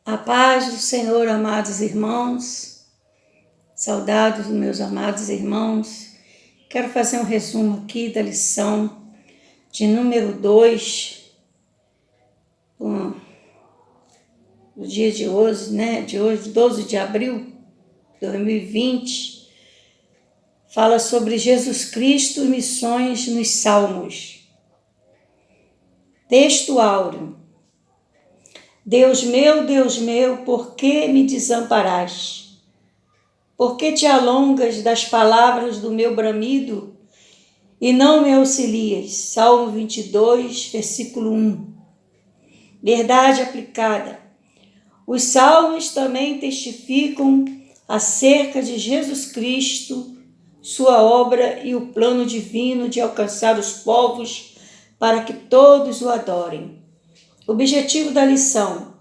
A paz do Senhor, amados irmãos, saudados meus amados irmãos. Quero fazer um resumo aqui da lição de número 2, do dia de hoje, De hoje, 12 de abril de 2020. Fala sobre Jesus Cristo e missões nos Salmos. Texto áureo. Deus meu, por que me desamparaste? Por que te alongas das palavras do meu bramido e não me auxilias? Salmo 22, versículo 1. Verdade aplicada. Os salmos também testificam acerca de Jesus Cristo, sua obra e o plano divino de alcançar os povos para que todos o adorem. Objetivo da lição: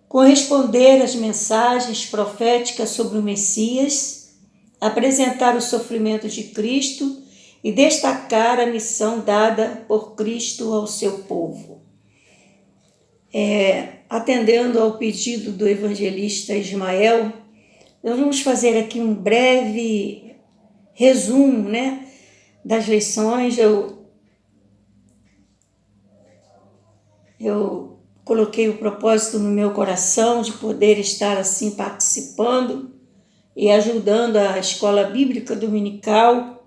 corresponder às mensagens proféticas sobre o Messias, apresentar o sofrimento de Cristo e destacar a missão dada por Cristo ao seu povo. Atendendo ao pedido do evangelista Ismael, nós vamos fazer aqui um breve resumo, das lições. Eu coloquei o propósito no meu coração de poder estar assim participando e ajudando a Escola Bíblica Dominical.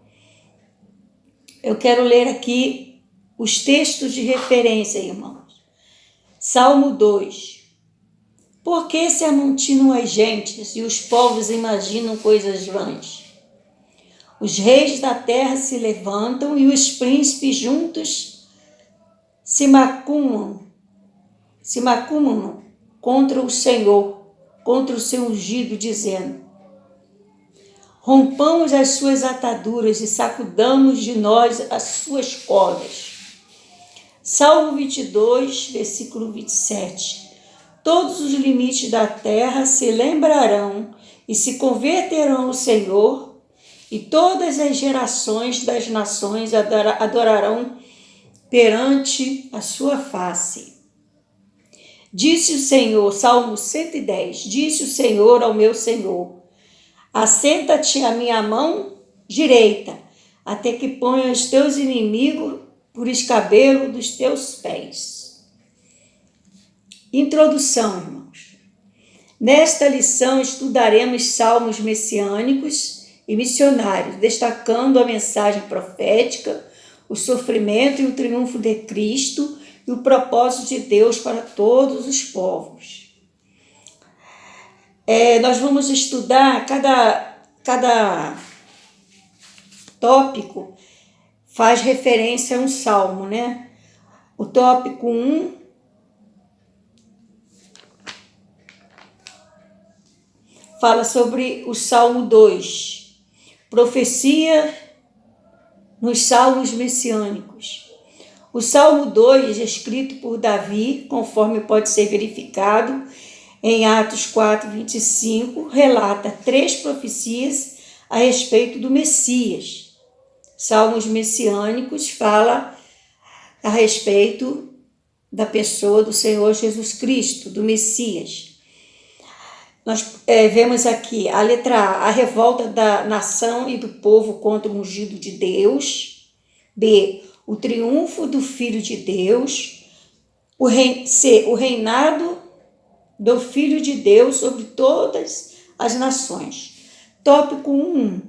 Eu quero ler aqui os textos de referência, irmãos. Salmo 2. Por que se amontinam as gentes e os povos imaginam coisas vãs? Os reis da terra se levantam e os príncipes juntos se macumam contra o Senhor, contra o seu ungido, dizendo: rompamos as suas ataduras e sacudamos de nós as suas cordas. Salmo 22, versículo 27. Todos os limites da terra se lembrarão e se converterão ao Senhor, e todas as gerações das nações adorarão perante a sua face. Disse o Senhor, Salmo 110, disse o Senhor ao meu Senhor: assenta-te à minha mão direita, até que ponha os teus inimigos por escabelo dos teus pés. Introdução, irmãos. Nesta lição estudaremos salmos messiânicos e missionários, destacando a mensagem profética, o sofrimento e o triunfo de Cristo e o propósito de Deus para todos os povos. Nós vamos estudar cada tópico faz referência a um salmo, O tópico 1 fala sobre o Salmo 2, profecia nos salmos messiânicos. O Salmo 2, escrito por Davi, conforme pode ser verificado em Atos 4, 25, relata 3 profecias a respeito do Messias. Salmos messiânicos fala a respeito da pessoa do Senhor Jesus Cristo, do Messias. Nós vemos aqui a letra A, a revolta da nação e do povo contra o ungido de Deus. B, o triunfo do Filho de Deus. C, o reinado do Filho de Deus sobre todas as nações. Tópico 1,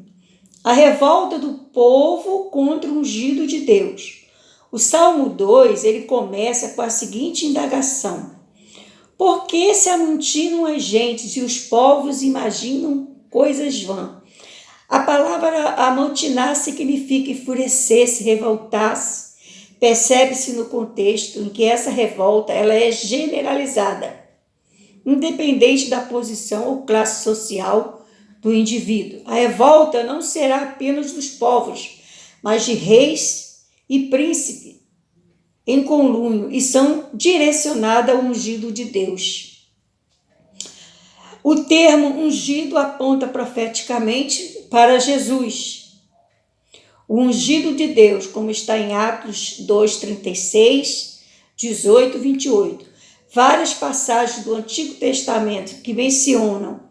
a revolta do povo contra o ungido de Deus. O Salmo 2, ele começa com a seguinte indagação: por que se amontinam as gentes e os povos imaginam coisas vãs? A palavra amontinar significa enfurecer-se, revoltar-se. Percebe-se no contexto em que essa revolta ela é generalizada, independente da posição ou classe social do indivíduo. A revolta não será apenas dos povos, mas de reis e príncipes em conluio e são direcionadas ao ungido de Deus. O termo ungido aponta profeticamente para Jesus, o ungido de Deus, como está em Atos 2, 36, 18, 28. Várias passagens do Antigo Testamento que mencionam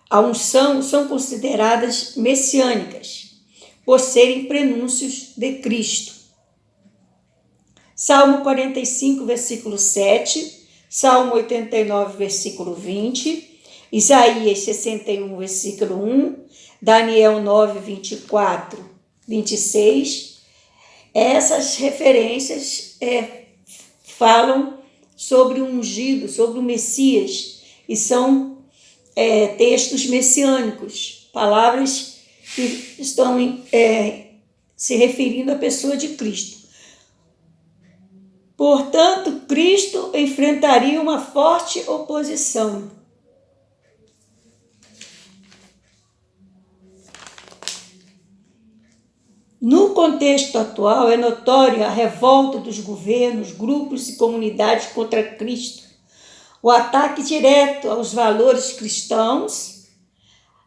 a unção são consideradas messiânicas, por serem prenúncios de Cristo. Salmo 45, versículo 7, Salmo 89, versículo 20, Isaías 61, versículo 1, Daniel 9, 24, 26. Essas referências falam sobre o ungido, sobre o Messias, e são textos messiânicos, palavras que estão se referindo à pessoa de Cristo. Portanto, Cristo enfrentaria uma forte oposição. No contexto atual, é notória a revolta dos governos, grupos e comunidades contra Cristo, o ataque direto aos valores cristãos,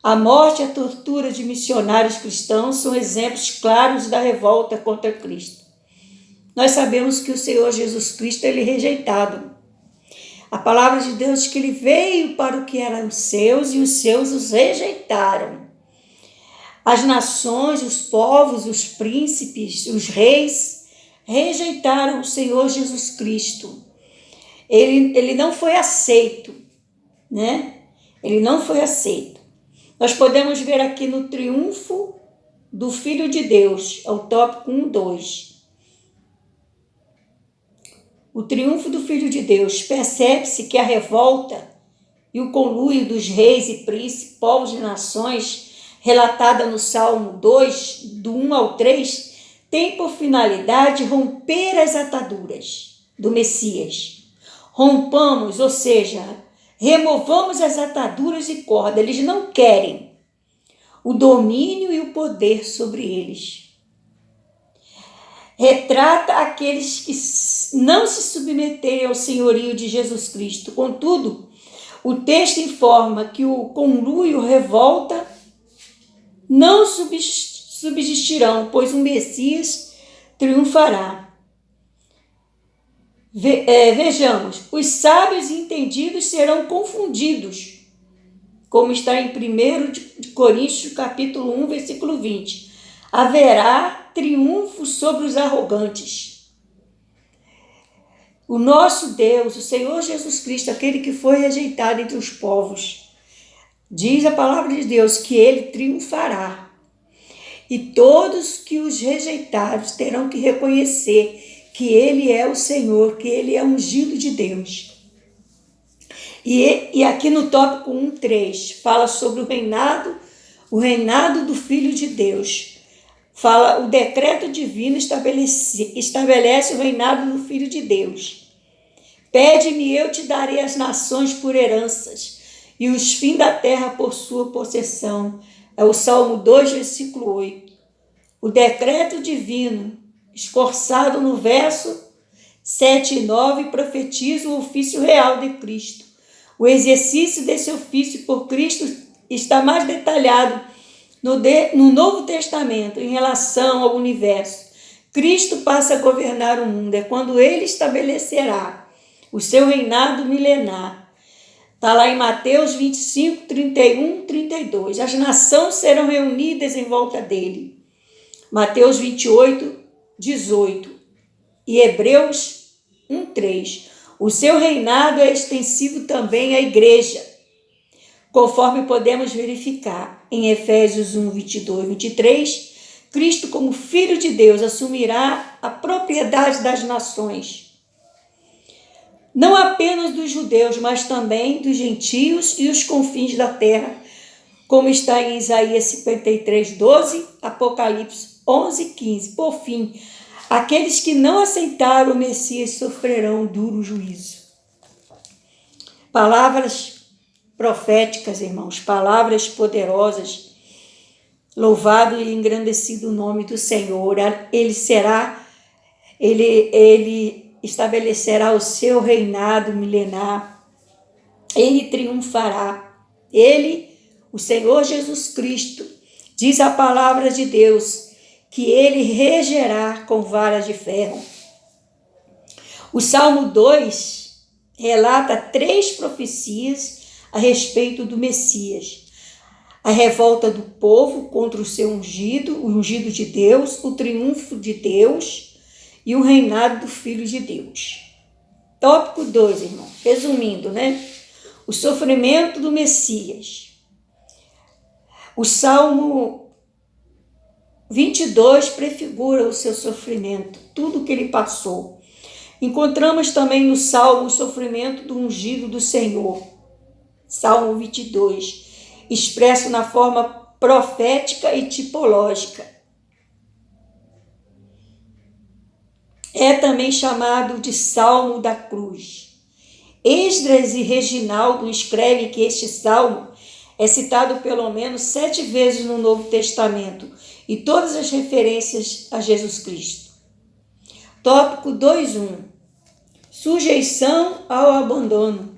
a morte e a tortura de missionários cristãos são exemplos claros da revolta contra Cristo. Nós sabemos que o Senhor Jesus Cristo ele é rejeitado. A palavra de Deus diz que ele veio para o que eram seus e os seus os rejeitaram. As nações, os povos, os príncipes, os reis rejeitaram o Senhor Jesus Cristo. Ele não foi aceito, né? Ele não foi aceito. Nós podemos ver aqui no triunfo do Filho de Deus, é o tópico 1, 2. O triunfo do Filho de Deus. Percebe-se que a revolta e o conluio dos reis e príncipes, povos e nações, relatada no Salmo 2, do 1 ao 3, tem por finalidade romper as ataduras do Messias. Rompamos, ou seja, removamos as ataduras e cordas. Eles não querem o domínio e o poder sobre eles. Retrata aqueles que não se submeterem ao senhorio de Jesus Cristo. Contudo, o texto informa que o conluio revolta não subsistirão, pois o Messias triunfará. Vejamos, os sábios e entendidos serão confundidos, como está em 1 Coríntios, capítulo 1, versículo 20. Haverá triunfo sobre os arrogantes. O nosso Deus, o Senhor Jesus Cristo, aquele que foi rejeitado entre os povos, diz a palavra de Deus que ele triunfará. E todos que os rejeitaram terão que reconhecer que ele é o Senhor, que ele é ungido de Deus. E aqui no tópico 1, 3, fala sobre o reinado do Filho de Deus. Fala, o decreto divino estabelece o reinado do Filho de Deus. Pede-me, eu te darei as nações por heranças e os fins da terra por sua possessão. É o Salmo 2, versículo 8. O decreto divino, escorçado no verso 7 e 9, profetiza o ofício real de Cristo. O exercício desse ofício por Cristo está mais detalhado no Novo Testamento em relação ao universo. Cristo passa a governar o mundo. É quando ele estabelecerá o seu reinado milenar. Está lá em Mateus 25, 31, 32. As nações serão reunidas em volta dele. Mateus 28, 18. E Hebreus 1, 3. O seu reinado é extensivo também à igreja, conforme podemos verificar em Efésios 1, 22, 23. Cristo, como Filho de Deus, assumirá a propriedade das nações, não apenas dos judeus, mas também dos gentios e os confins da terra, como está em Isaías 53, 12, Apocalipse 11, 15. Por fim, aqueles que não aceitaram o Messias sofrerão duro juízo. Palavras proféticas, irmãos, palavras poderosas. Louvado e engrandecido o nome do Senhor. Ele estabelecerá o seu reinado milenar. Ele triunfará. Ele, o Senhor Jesus Cristo, diz a palavra de Deus, que ele regerá com varas de ferro. O Salmo 2 relata 3 profecias a respeito do Messias: a revolta do povo contra o seu ungido, o ungido de Deus, o triunfo de Deus e o reinado do Filho de Deus. Tópico 2, irmão. Resumindo, o sofrimento do Messias. O Salmo 22 prefigura o seu sofrimento, tudo que ele passou. Encontramos também no Salmo o sofrimento do ungido do Senhor. Salmo 22, expresso na forma profética e tipológica. É também chamado de Salmo da Cruz. Esdras e Reginaldo escrevem que este salmo é citado pelo menos 7 vezes no Novo Testamento e todas as referências a Jesus Cristo. Tópico 2.1. Sujeição ao abandono.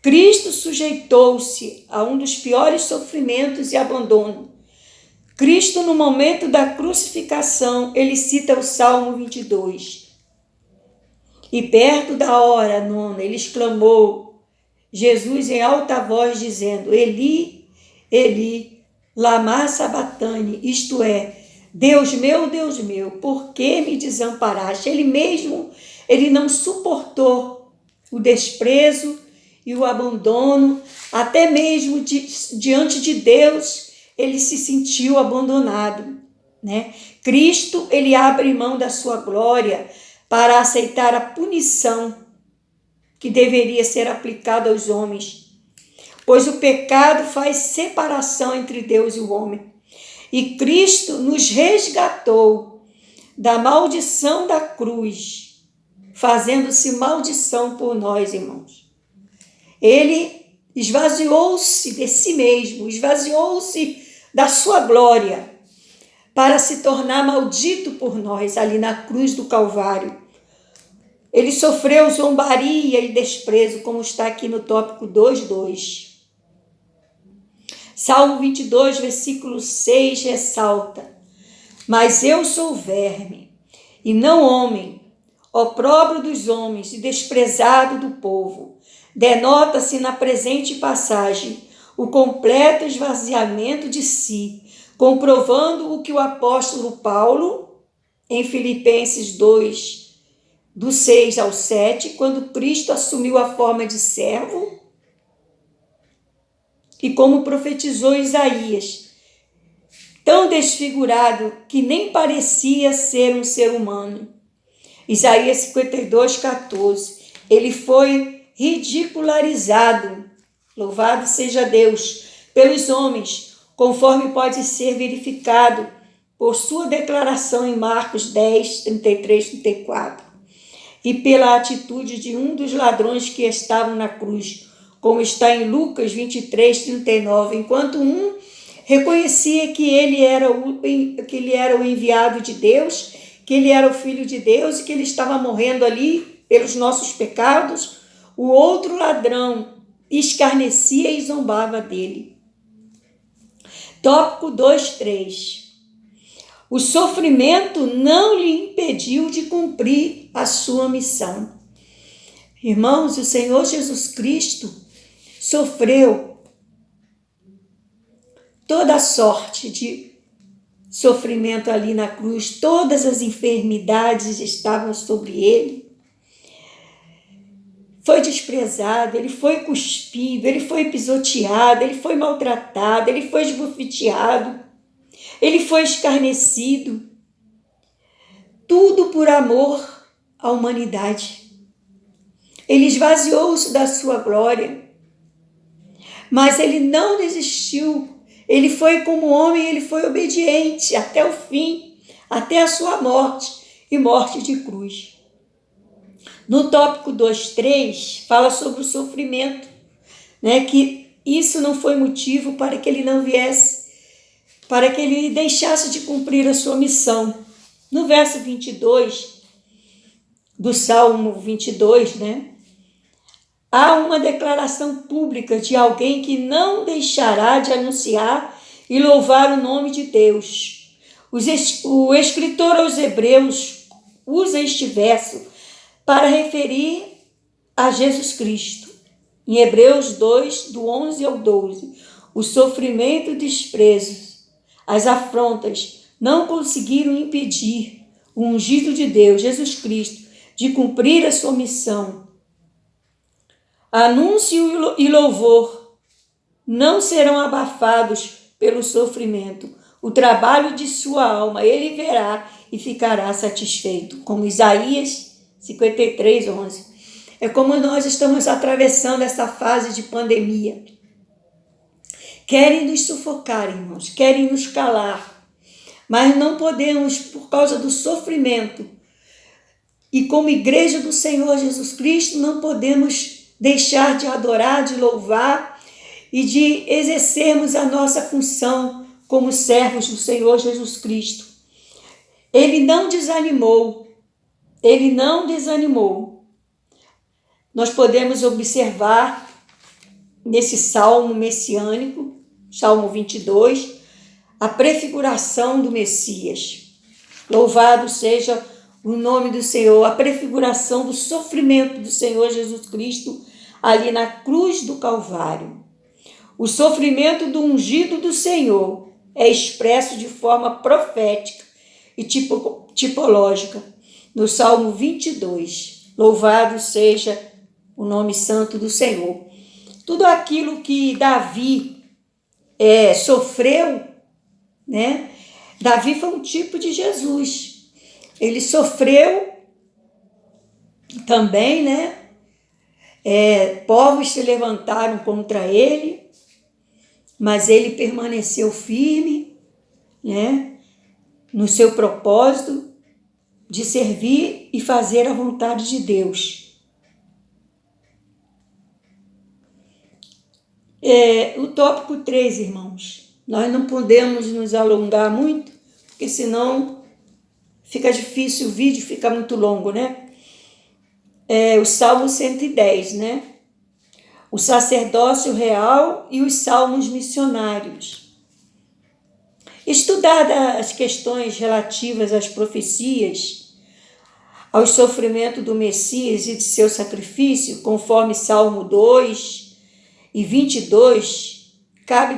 Cristo sujeitou-se a um dos piores sofrimentos e abandono. Cristo, no momento da crucificação, ele cita o Salmo 22. E perto da hora 9, ele exclamou, Jesus em alta voz, dizendo, Eli, Eli, lama sabachthani, isto é, Deus meu, por que me desamparaste? Ele mesmo, ele não suportou o desprezo e o abandono, até mesmo diante de Deus, ele se sentiu abandonado, Cristo, ele abre mão da sua glória para aceitar a punição que deveria ser aplicada aos homens, pois o pecado faz separação entre Deus e o homem. E Cristo nos resgatou da maldição da cruz, fazendo-se maldição por nós, irmãos. Ele esvaziou-se de si mesmo, esvaziou-se da sua glória para se tornar maldito por nós ali na cruz do Calvário. Ele sofreu zombaria e desprezo, como está aqui no tópico 2.2. Salmo 22, versículo 6 ressalta: Mas eu sou verme, e não homem, opróbrio dos homens e desprezado do povo. Denota-se na presente passagem o completo esvaziamento de si, comprovando o que o apóstolo Paulo, em Filipenses 2, do 6 ao 7, quando Cristo assumiu a forma de servo, e como profetizou Isaías, tão desfigurado que nem parecia ser um ser humano. Isaías 52, 14. Ele foi ridicularizado, louvado seja Deus, pelos homens, conforme pode ser verificado por sua declaração em Marcos 10, 33, 34, e pela atitude de um dos ladrões que estavam na cruz, como está em Lucas 23, 39, enquanto um reconhecia que ele era o enviado de Deus, que ele era o Filho de Deus e que ele estava morrendo ali pelos nossos pecados, o outro ladrão escarnecia e zombava dele. Tópico 2.3. O sofrimento não lhe impediu de cumprir a sua missão. Irmãos, o Senhor Jesus Cristo sofreu toda a sorte de sofrimento ali na cruz, todas as enfermidades estavam sobre ele. Foi desprezado, ele foi cuspido, ele foi pisoteado, ele foi maltratado, ele foi esbofeteado, ele foi escarnecido. Tudo por amor à humanidade. Ele esvaziou-se da sua glória, mas ele não desistiu. Ele foi como homem, ele foi obediente até o fim, até a sua morte e morte de cruz. No tópico 2.3, fala sobre o sofrimento, que isso não foi motivo para que ele não viesse, para que ele deixasse de cumprir a sua missão. No verso 22 do Salmo 22, há uma declaração pública de alguém que não deixará de anunciar e louvar o nome de Deus. O escritor aos Hebreus usa este verso para referir a Jesus Cristo. Em Hebreus 2, do 11 ao 12, o sofrimento e o desprezo, as afrontas, não conseguiram impedir o ungido de Deus, Jesus Cristo, de cumprir a sua missão. Anúncio e louvor não serão abafados pelo sofrimento. O trabalho de sua alma ele verá e ficará satisfeito. Como Isaías 53, 11. É como nós estamos atravessando essa fase de pandemia. Querem nos sufocar, irmãos, querem nos calar, mas não podemos, por causa do sofrimento. E como igreja do Senhor Jesus Cristo, não podemos deixar de adorar, de louvar e de exercermos a nossa função como servos do Senhor Jesus Cristo. Ele não desanimou. Nós podemos observar nesse salmo messiânico, Salmo 22, a prefiguração do Messias. Louvado seja o nome do Senhor, a prefiguração do sofrimento do Senhor Jesus Cristo ali na cruz do Calvário. O sofrimento do ungido do Senhor é expresso de forma profética e tipológica no Salmo 22. Louvado seja o nome santo do Senhor. Tudo aquilo que Davi sofreu, né? Davi foi um tipo de Jesus. Ele sofreu também, né? Povos se levantaram contra ele, mas ele permaneceu firme, né? No seu propósito de servir e fazer a vontade de Deus. O tópico 3, irmãos, nós não podemos nos alongar muito, porque senão fica difícil, o vídeo fica muito longo, né? O Salmo 110, né? O sacerdócio real e os salmos missionários. Estudar as questões relativas às profecias, ao sofrimento do Messias e de seu sacrifício, conforme Salmo 2 e 22, cabe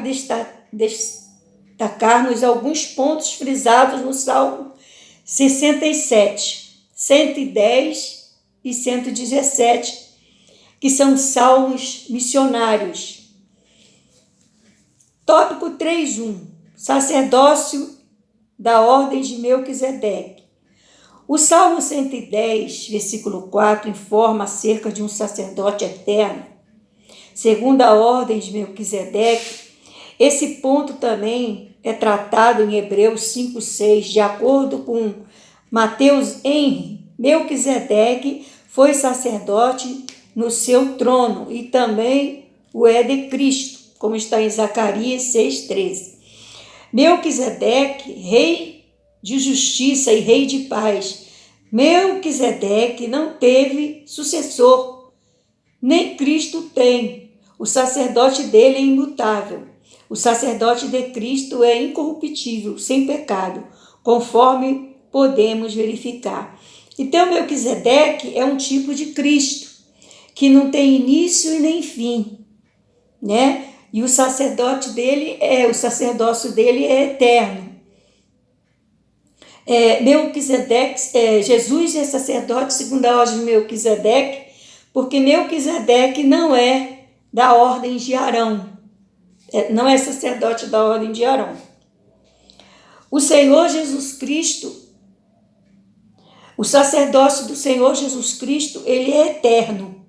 destacarmos alguns pontos frisados no Salmo 67, 110 e 117, que são salmos missionários. Tópico 3.1, sacerdócio da ordem de Melquisedeque. O Salmo 110, versículo 4, informa acerca de um sacerdote eterno, segundo a ordem de Melquisedeque. Esse ponto também é tratado em Hebreus 5:6, de acordo com Mateus Henry. Melquisedeque foi sacerdote no seu trono e também o é de Cristo, como está em Zacarias 6:13. Melquisedeque, rei de justiça e rei de paz. Melquisedeque não teve sucessor, nem Cristo tem. O sacerdote dele é imutável. O sacerdote de Cristo é incorruptível, sem pecado, conforme podemos verificar. Então, Melquisedeque é um tipo de Cristo, que não tem início e nem fim, né? E o sacerdócio dele é eterno. Jesus é sacerdote segundo a ordem de Melquisedeque, porque Melquisedeque não é da ordem de Arão, não é sacerdote da ordem de Arão. O Senhor Jesus Cristo, o sacerdócio do Senhor Jesus Cristo, ele é eterno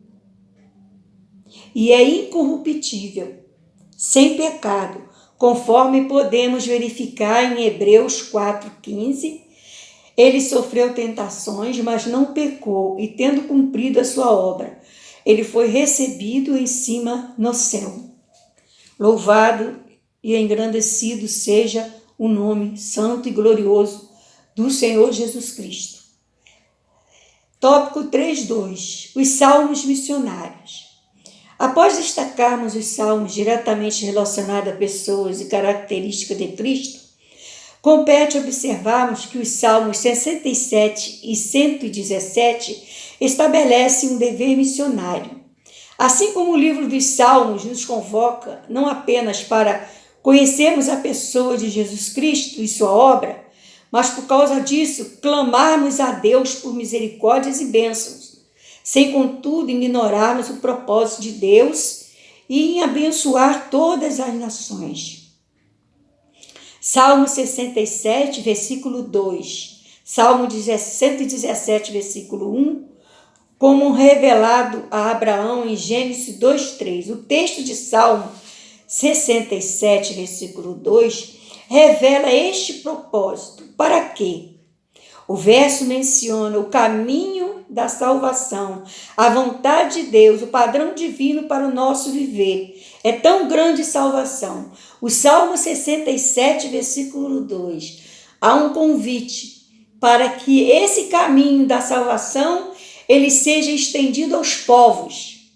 e é incorruptível, sem pecado, conforme podemos verificar em Hebreus 4:15. Ele sofreu tentações, mas não pecou, e tendo cumprido a sua obra, ele foi recebido em cima no céu. Louvado e engrandecido seja o nome santo e glorioso do Senhor Jesus Cristo. Tópico 3.2, os salmos missionários. Após destacarmos os salmos diretamente relacionados a pessoas e características de Cristo, compete observarmos que os salmos 67 e 117, estabelece um dever missionário. Assim como o livro dos Salmos nos convoca não apenas para conhecermos a pessoa de Jesus Cristo e sua obra, mas por causa disso clamarmos a Deus por misericórdias e bênçãos, sem contudo ignorarmos o propósito de Deus e em abençoar todas as nações. Salmo 67, versículo 2, Salmo 117, versículo 1, como revelado a Abraão em Gênesis 2:3. O texto de Salmo 67, versículo 2, revela este propósito. Para quê? O verso menciona o caminho da salvação, a vontade de Deus, o padrão divino para o nosso viver. É tão grande salvação. O Salmo 67, versículo 2, há um convite para que esse caminho da salvação ele seja estendido aos povos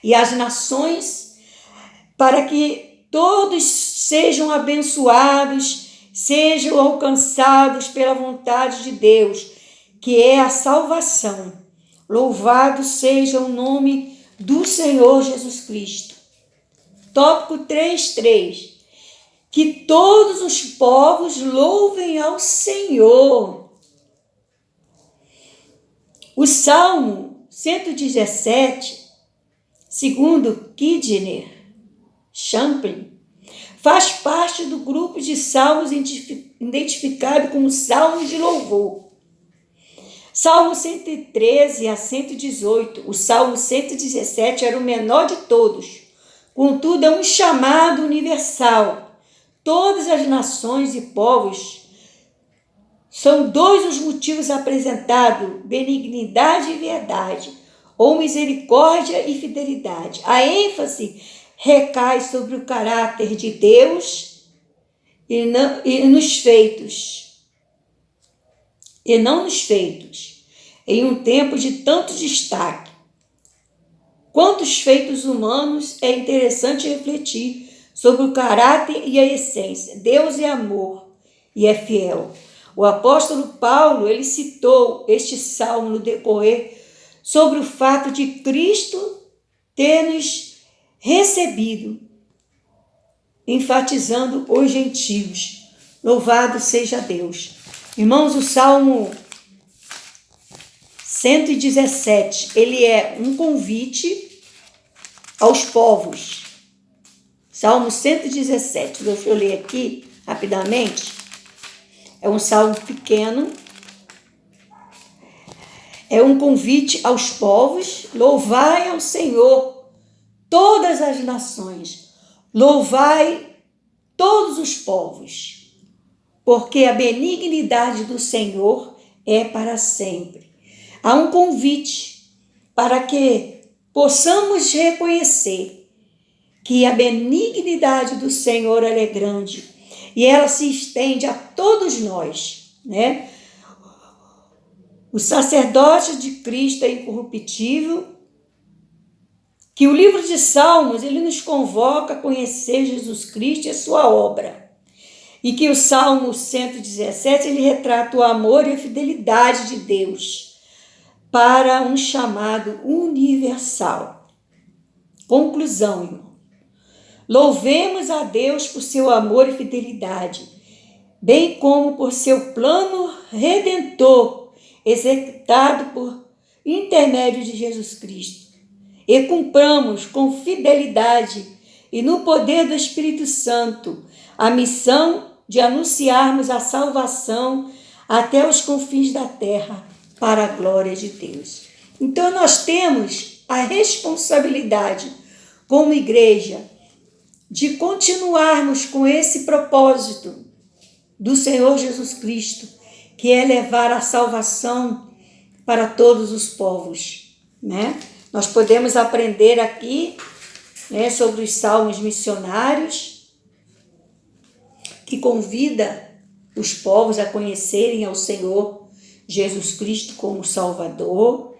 e às nações, para que todos sejam abençoados, sejam alcançados pela vontade de Deus, que é a salvação. Louvado seja o nome do Senhor Jesus Cristo. Tópico 3:3. Que todos os povos louvem ao Senhor. O Salmo 117, segundo Kidner Champlin, faz parte do grupo de salmos identificado como salmos de louvor. Salmo 113 a 118, o Salmo 117 era o menor de todos, contudo é um chamado universal. Todas as nações e povos são dois os motivos apresentados: benignidade e verdade, ou misericórdia e fidelidade. A ênfase recai sobre o caráter de Deus e não nos feitos, em um tempo de tanto destaque. Quantos feitos humanos é interessante refletir sobre o caráter e a essência. Deus é amor e é fiel. O apóstolo Paulo, ele citou este salmo no decorrer sobre o fato de Cristo ter nos recebido, enfatizando os gentios. Louvado seja Deus. Irmãos, o Salmo 117, ele é um convite aos povos. Salmo 117, deixa eu ler aqui rapidamente. É um salmo pequeno. É um convite aos povos. Louvai ao Senhor todas as nações. Louvai todos os povos. Porque a benignidade do Senhor é para sempre. Há um convite para que possamos reconhecer que a benignidade do Senhor ela é grande e ela se estende a todos nós, né? O sacerdote de Cristo é incorruptível, que o livro de Salmos ele nos convoca a conhecer Jesus Cristo e a sua obra, e que o Salmo 117 ele retrata o amor e a fidelidade de Deus para um chamado universal. Conclusão, irmão. Louvemos a Deus por seu amor e fidelidade, bem como por seu plano redentor, executado por intermédio de Jesus Cristo. E cumpramos com fidelidade e no poder do Espírito Santo a missão de anunciarmos a salvação até os confins da terra, para a glória de Deus. Então nós temos a responsabilidade, como igreja, de continuarmos com esse propósito do Senhor Jesus Cristo, que é levar a salvação para todos os povos, né? Nós podemos aprender aqui, né, sobre os salmos missionários, que convida os povos a conhecerem ao Senhor Jesus Cristo como Salvador.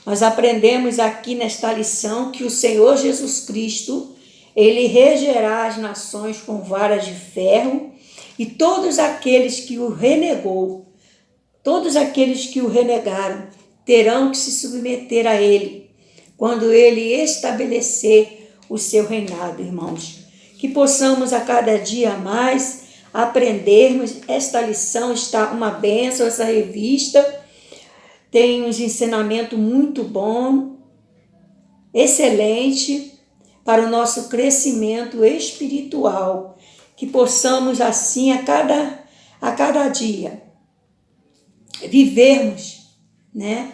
Nós aprendemos aqui nesta lição que o Senhor Jesus Cristo, ele regerá as nações com varas de ferro, e todos aqueles que o renegaram, terão que se submeter a Ele, quando Ele estabelecer o seu reinado, irmãos. Que possamos a cada dia mais aprendermos. Esta lição está uma bênção, essa revista tem uns ensinamentos muito bom, excelente para o nosso crescimento espiritual. Que possamos assim a cada dia vivermos, né,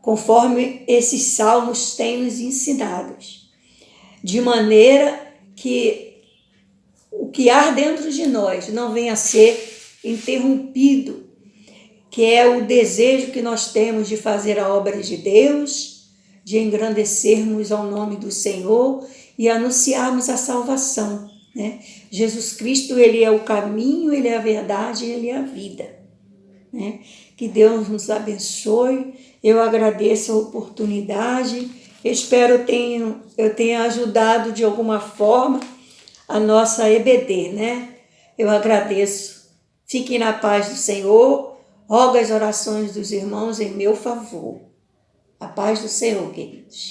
conforme esses salmos têm nos ensinados, de maneira que o que há dentro de nós não venha a ser interrompido, que é o desejo que nós temos de fazer a obra de Deus, de engrandecermos ao nome do Senhor e anunciarmos a salvação, né? Jesus Cristo, Ele é o caminho, Ele é a verdade, Ele é a vida, né? Que Deus nos abençoe. Eu agradeço a oportunidade, espero eu tenha ajudado de alguma forma a nossa EBD, né? Eu agradeço. Fiquem na paz do Senhor. Rogo as orações dos irmãos em meu favor. A paz do Senhor, queridos.